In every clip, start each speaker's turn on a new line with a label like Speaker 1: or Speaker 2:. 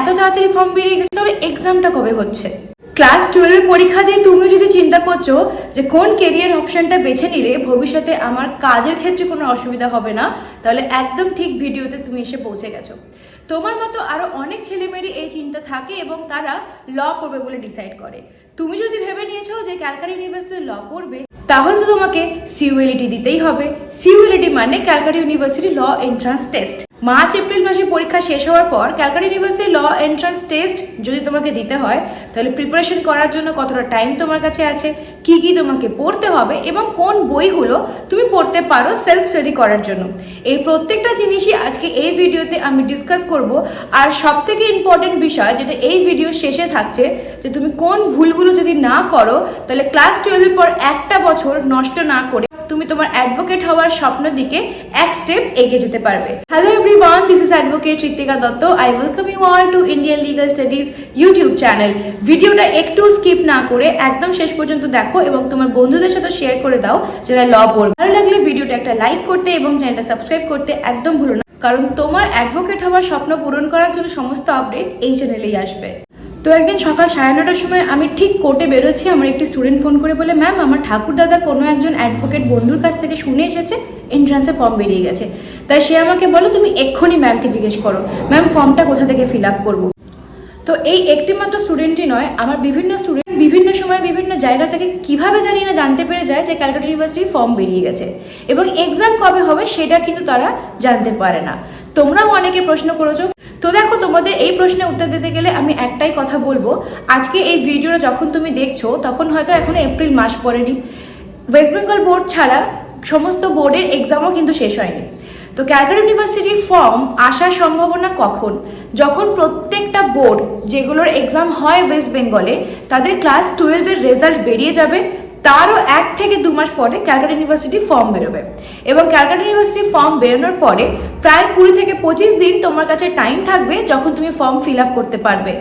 Speaker 1: এত তাড়াতাড়ি ফর্ম বেরিয়ে গেছে, তাহলে এক্সামটা কবে হচ্ছে? ক্লাস 12 পরীক্ষা দিয়ে তুমি যদি চিন্তা করছো যে কোন কেরিয়ার অপশনটা বেছে নিলে ভবিষ্যতে আমার কাজের ক্ষেত্রে কোনো অসুবিধা হবে না, তাহলে একদম ঠিক ভিডিওতে তুমি এসে পৌঁছে গেছো। তোমার মতো আরও অনেক ছেলেমেয়েরই এই চিন্তা থাকে এবং তারা ল পড়বে বলে ডিসাইড করে। তুমি যদি ভেবে নিয়েছো যে ক্যালকাটা ইউনিভার্সিটি ল পড়বে, তাহলে তো তোমাকে সিইউএলটি দিতেই হবে। সিইউএলটি মানে Calcutta University law entrance test. March April মাসে পরীক্ষা শেষ হওয়ার পর Calcutta University law entrance test যদি তোমাকে দিতে হয়, তাহলে প্রিপারেশন করার জন্য কতটা টাইম তোমার কাছে আছে, কি কি তোমাকে পড়তে হবে এবং কোন বইগুলো তুমি পড়তে পারো সেলফ স্টাডি করার জন্য, এই প্রত্যেকটা জিনিসই আজকে এই ভিডিওতে আমি ডিসকাস করব। আর সব থেকে ইম্পর্টেন্ট বিষয় যেটা এই ভিডিও শেষে থাকছে, যে তুমি কোন ভুলগুলো যদি না করো তাহলে ক্লাস 12 পর একটা বছর নষ্ট না করে তুমি তোমার অ্যাডভোকেট হওয়ার স্বপ্নের দিকে এক স্টেপ এগিয়ে যেতে পারবে। Hello everyone, this is advocate Ritwika Dutta. I welcome you all to Indian legal studies YouTube channel. ভিডিওটা একটু স্কিপ না করে একদম শেষ পর্যন্ত দেখো এবং তোমার বন্ধুদের সাথে শেয়ার করে দাও যারা ল পড়বে। ভালো লাগলে ভিডিওটা একটা লাইক করতে এবং চ্যানেলটা সাবস্ক্রাইব করতে একদম ভুলো না, কারণ তোমার অ্যাডভোকেট হওয়ার স্বপ্ন পূরণ করার জন্য সমস্ত আপডেট এই চ্যানেলেই আসবে। তো একদিন সকাল 9:30টার সময় আমি ঠিক কোর্টে বেরোচ্ছি, আমার একটি স্টুডেন্ট ফোন করে বলে, ম্যাম আমার ঠাকুরদাদা কোনো একজন অ্যাডভোকেট বন্ধুর কাছ থেকে শুনে এসেছে এন্ট্রান্সে ফর্ম বেরিয়ে গেছে। তাই সে আমাকে বলো তুমি এক্ষুনি ম্যামকে জিজ্ঞেস করো ম্যাম ফর্মটা কোথা থেকে ফিল আপ করবো। তো এই একটি মাত্র স্টুডেন্টই নয়, আমার বিভিন্ন স্টুডেন্ট বিভিন্ন সময় বিভিন্ন জায়গা থেকে কিভাবে জানি না জানতে পেরে যায় যে ক্যালকাটা ইউনিভার্সিটির ফর্ম বেরিয়ে গেছে এবং এক্সাম কবে হবে সেটা কিন্তু তারা জানতে পারে না। তোমরাও অনেকে প্রশ্ন করেছো। তো দেখো, তোমাদের এই প্রশ্নের উত্তর দিতে গেলে আমি একটাই কথা বলবো, আজকে এই ভিডিওটা যখন তুমি দেখছো তখন হয়তো এখনো এপ্রিল মাস পড়েনি। ওয়েস্ট বেঙ্গল বোর্ড ছাড়া সমস্ত বোর্ডের এক্সামও কিন্তু শেষ হয়নি। তো ক্যালকাটা ইউনিভার্সিটির ফর্ম আসার সম্ভাবনা কখন? যখন প্রত্যেকটা বোর্ড যেগুলোর এক্সাম হয় ওয়েস্ট বেঙ্গলে তাদের ক্লাস 12-এর রেজাল্ট বেরিয়ে যাবে, তারও 1 থেকে 2 মাস পরে ক্যালকাটা ইউনিভার্সিটি ফর্ম বেরোবে এবং ক্যালকাটা ইউনিভার্সিটি ফর্ম বেরোনোর পরে প্রায় 20 থেকে 25 দিন তোমার কাছে টাইম থাকবে যখন তুমি ফর্ম ফিল আপ করতে পারবে।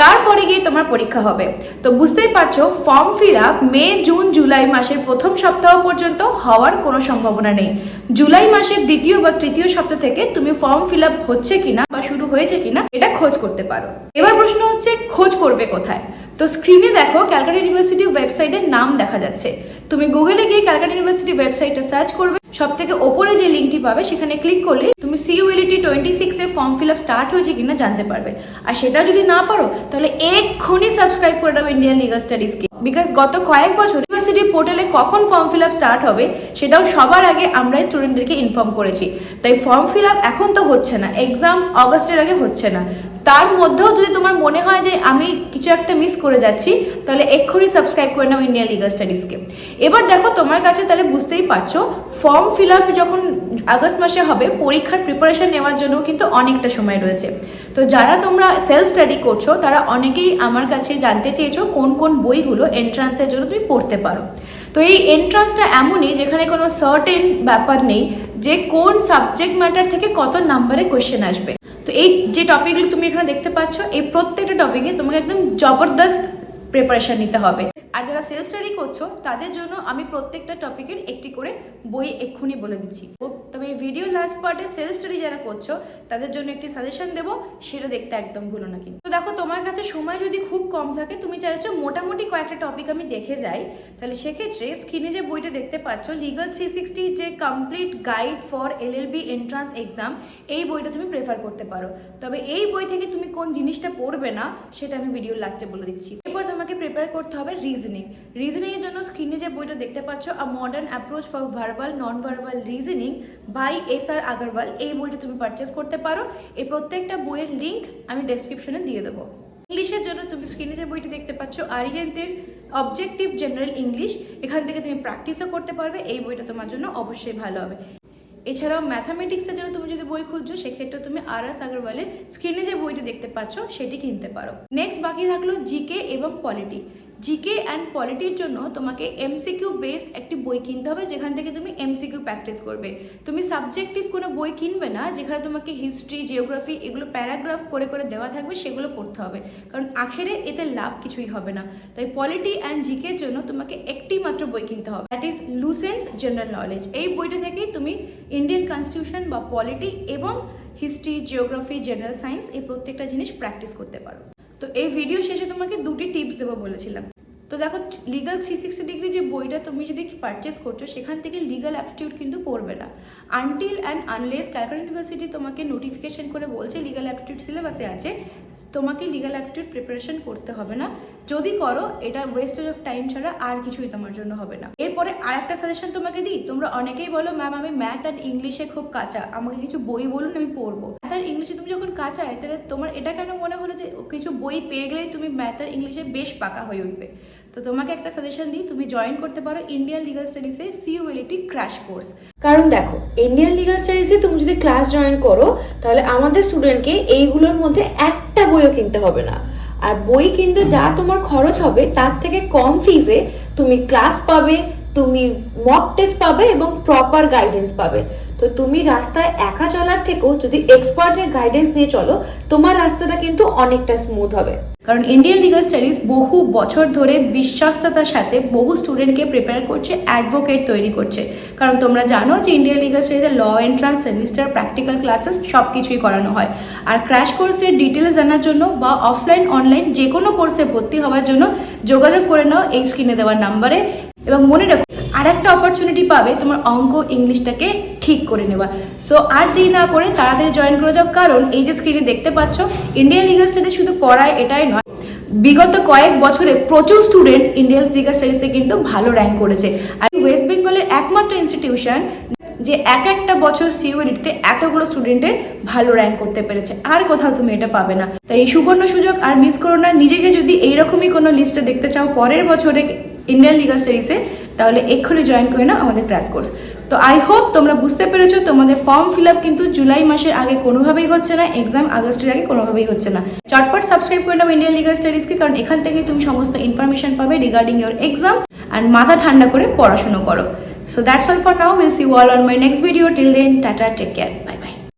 Speaker 1: তারপরে গিয়ে তোমার পরীক্ষা হবে। তো বুঝতেই পারছো, form fill up May June July মাসের প্রথম সপ্তাহ পর্যন্ত হওয়ার কোনো সম্ভাবনা নেই। জুলাই মাসের দ্বিতীয় বা তৃতীয় সপ্তাহ থেকে তুমি ফর্ম ফিল আপ হচ্ছে কিনা বা শুরু হয়েছে কিনা এটা খোঁজ করতে পারো। এবার প্রশ্ন হচ্ছে খোঁজ করবে কোথায়? তো স্ক্রিনে দেখো ক্যালকাটা ইউনিভার্সিটি ওয়েবসাইটের নাম দেখা যাচ্ছে। তুমি গুগলে গিয়ে ক্যালকাটা ইউনিভার্সিটি ওয়েবসাইটটা সার্চ করবে, সব থেকে ওপরে যে লিঙ্কটি পাবে সেখানে ক্লিক করলে তুমি সিইউএলটি 26-এ ফর্ম ফিল আপ স্টার্ট হয়েছে কিনা জানতে পারবে। আর সেটা যদি না পারো তাহলে এক্ষুনি সাবস্ক্রাইব করে দাও ইন্ডিয়ান লিগাল স্টাডিজকে, বিকজ গত কয়েক বছর ইউনিভার্সিটি পোর্টালে কখন ফর্ম ফিল আপ স্টার্ট হবে সেটাও সবার আগে আমরাই স্টুডেন্টদেরকে ইনফর্ম করেছি। তাই ফর্ম ফিল আপ এখন তো হচ্ছে না, এক্সাম অগস্টের আগে হচ্ছে না। তার মধ্যেও যদি তোমার মনে হয় যে আমি কিছু একটা মিস করে যাচ্ছি, তাহলে এক্ষুনি সাবস্ক্রাইব করে নাও ইন্ডিয়ান লিগাল স্টাডিজকে। এবার দেখো তোমার কাছে তাহলে বুঝতেই পারছো, ফর্ম ফিল আপ যখন আগস্ট মাসে হবে, পরীক্ষার প্রিপারেশন নেওয়ার জন্য কিন্তু অনেকটা সময় রয়েছে। তো যারা তোমরা সেলফ স্টাডি করছো তারা অনেকেই আমার কাছে জানতে চেয়েছো কোন কোন বইগুলো এন্ট্রান্সের জন্য তুমি পড়তে পারো। তো এই এন্ট্রান্সটা এমনই যেখানে কোনো সার্টেন ব্যাপার নেই যে কোন সাবজেক্ট ম্যাটার থেকে কত নাম্বারে কোয়েশ্চেন আসবে। তো এই যে টপিকগুলো তুমি এখানে দেখতে পাচ্ছ, এই প্রত্যেকটা টপিকে তোমাকে একদম জবরদস্ত প্রিপারেশন নিতে হবে। আর যারা সেলফ স্টাডি করছো তাদের জন্য আমি প্রত্যেকটা টপিকের একটি করে বই এক্ষুনি বলে দিচ্ছি। তবে এই ভিডিও লাস্ট পার্টে সেলফ স্টাডি যারা করছো তাদের জন্য একটি সাজেশন দেবো, সেটা দেখতে একদম ভুলো না। কিন্তু তো দেখো, তোমার কাছে সময় যদি খুব কম থাকে, তুমি চাইছো মোটামুটি কয়েকটা টপিক আমি দেখে যাই, তাহলে সেক্ষেত্রে স্ক্রিনে যে বইটা দেখতে পাচ্ছ লিগাল 360 যে complete guide for LLB entrance exam, এই বইটা তুমি প্রেফার করতে পারো। তবে এই বই থেকে তুমি কোন জিনিসটা পড়বে না সেটা আমি ভিডিওর লাস্টে বলে দিচ্ছি। এরপর তোমাকে প্রিপেয়ার করতে হবে রিজনিংয়ের জন্য স্ক্রিনে যে বইটা দেখতে পাচ্ছ a modern approach for verbal non verbal reasoning by S R. Agarwal, এই বইটা তুমি পারচেস করতে পারো। এই প্রত্যেকটা বইয়ের লিঙ্ক আমি ডেসক্রিপশনে দিয়ে দেবো। ইংলিশের জন্য তুমি স্ক্রিনে যে বইটি দেখতে পাচ্ছ আরিয়েন্টের অবজেক্টিভ জেনারেল ইংলিশ, এখান থেকে তুমি প্র্যাকটিসও করতে পারবে। এই বইটা তোমার জন্য অবশ্যই ভালো হবে। এছাড়াও ম্যাথামেটিক্সের জন্য তুমি যদি বই খুঁজছো সেক্ষেত্রে তুমি আর.এস. আগরওয়ালের স্ক্রিনে যে বইটি দেখতে পাচ্ছ সেটি কিনতে পারো। নেক্সট বাকি থাকলো জিকে এবং পলিটি। জিকে অ্যান্ড পলিটির জন্য তোমাকে এমসিকিউ বেসড একটি বই কিনতে হবে, যেখান থেকে তুমি এমসিকিউ প্র্যাকটিস করবে। তুমি সাবজেক্টিভ কোনো বই কিনবে না যেখানে তোমাকে হিস্ট্রি জিওগ্রাফি এগুলো প্যারাগ্রাফ করে করে দেওয়া থাকবে, সেগুলো পড়তে হবে, কারণ আখেরে এতে লাভ কিছুই হবে না। তাই পলিটি অ্যান্ড জিকের জন্য তোমাকে একটি মাত্র বই কিনতে হবে, দ্যাট ইজ লুসেন্টস জেনারেল নলেজ। এই বইটা থেকেই তুমি ইন্ডিয়ান কনস্টিটিউশন বা পলিটি এবং হিস্ট্রি, জিওগ্রাফি, জেনারেল সায়েন্স এই প্রত্যেকটা জিনিস প্র্যাকটিস করতে পারো। তো এই ভিডিও শেষে তোমাকে 2টি টিপস দেবো বলেছিলাম। তো দেখো, লিগাল 360 ডিগ্রি যে বইটা তুমি যদি পারচেস করছো সেখান থেকে লিগাল অ্যাপটিটিউড কিন্তু পড়বে না, until and unless Calcutta university তোমাকে নোটিফিকেশন করে বলছে লিগাল অ্যাপটিটিউড সিলেবাসে আছে, তোমাকে লিগাল অ্যাপটিটিউড প্রিপারেশন করতে হবে না। যদি করো এটা ওয়েস্টেজ অফ টাইম ছাড়া আর কিছুই তোমার জন্য হবে না। এরপরে আরেকটা সাজেশন তোমাকে দিই, তোমরা অনেকেই বলো ম্যাম আমি ম্যাথ অ্যান্ড ইংলিশে খুব কাঁচা, আমাকে কিছু বই বলুন আমি পড়বো। ম্যাথ আর ইংলিশে তুমি যখন কাঁচা তাহলে তোমার এটা কেন মনে হলো যে কিছু বই পেয়ে গেলেই তুমি ম্যাথ আর ইংলিশে বেশ পাকা হয়ে উঠবে? তো তোমাকে একটা সাজেশন দিই, তুমি জয়েন করতে পারো ইন্ডিয়ান লিগাল স্টাডিজে CULT ক্র্যাশ কোর্স। কারণ দেখো, ইন্ডিয়ান লিগাল স্টাডিজে তুমি যদি ক্লাস জয়েন করো তাহলে আমাদের স্টুডেন্টকে এইগুলোর মধ্যে একটা বইও কিনতে হবে না, আর বই কিনতে যা তোমার খরচ হবে তার থেকে কম ফিজে তুমি ক্লাস পাবে, তুমি মক টেস্ট পাবে এবং প্রপার গাইডেন্স পাবে। তো তুমি রাস্তায় একা চলার থেকেও যদি এক্সপার্টের গাইডেন্স নিয়ে চলো তোমার রাস্তাটা কিন্তু অনেকটা স্মুথ হবে। কারণ ইন্ডিয়ান লিগাল স্টাডিজ বহু বছর ধরে বিশ্বস্ততার সাথে বহু স্টুডেন্টকে প্রিপেয়ার করছে, অ্যাডভোকেট তৈরি করছে। কারণ তোমরা জানো যে ইন্ডিয়ান লিগাল স্টাডিজে ল এন্ট্রান্স, সেমিস্টার, প্র্যাকটিক্যাল ক্লাসেস সব কিছুই করানো হয়। আর ক্র্যাশ কোর্সের ডিটেলস জানার জন্য বা অফলাইন অনলাইন যে কোনো কোর্সে ভর্তি হওয়ার জন্য যোগাযোগ করে নাও এই স্ক্রিনে দেওয়ার নাম্বারে। এবং মনে রাখো, আর একটা অপরচুনিটি পাবে তোমার অঙ্ক ইংলিশটাকে ঠিক করে নেওয়া। সো আর দেরি না করে তাড়াতাড়ি জয়েন করে যাও, কারণ এই যে স্ক্রিনে দেখতে পাচ্ছ ইন্ডিয়ান লিগাল স্টাডিজ শুধু পড়ায় এটাই নয়, বিগত কয়েক বছরে প্রচুর স্টুডেন্ট ইন্ডিয়ান লিগাল স্টাডিজে কিন্তু ভালো র্যাঙ্ক করেছে। আর ওয়েস্ট বেঙ্গলের একমাত্র ইনস্টিটিউশন যে একটা বছর CULT-তে এতগুলো স্টুডেন্টের ভালো র্যাঙ্ক করতে পেরেছে, আর কোথাও তুমি এটা পাবে না। তাই এই সুবর্ণ সুযোগ আর মিস করো না। নিজেকে যদি এইরকমই কোনো লিস্টে দেখতে চাও পরের বছরে ইন্ডিয়ান লিগাল স্টাডিজে, তাহলে এক্ষুনি জয়েন করে নাও আমাদের ক্র্যাশ কোর্স। তো আই হোপ তোমরা বুঝতে পেরেছো, তোমাদের ফর্ম ফিল আপ কিন্তু জুলাই মাসের আগে কোনোভাবেই হচ্ছে না, এক্সাম আগস্টের আগে কোনোভাবেই হচ্ছে না। চটপট সাবস্ক্রাইব করে নাও ইন্ডিয়ান লিগাল স্টাডিজকে, কারণ এখান থেকে তুমি সমস্ত ইনফরমেশন পাবে রিগার্ডিং ইউর এক্সাম, অ্যান্ড মাথা ঠান্ডা করে পড়াশুনো করো। So that's all for now. We'll see you all on my next video. Till then, tata, take care, bye.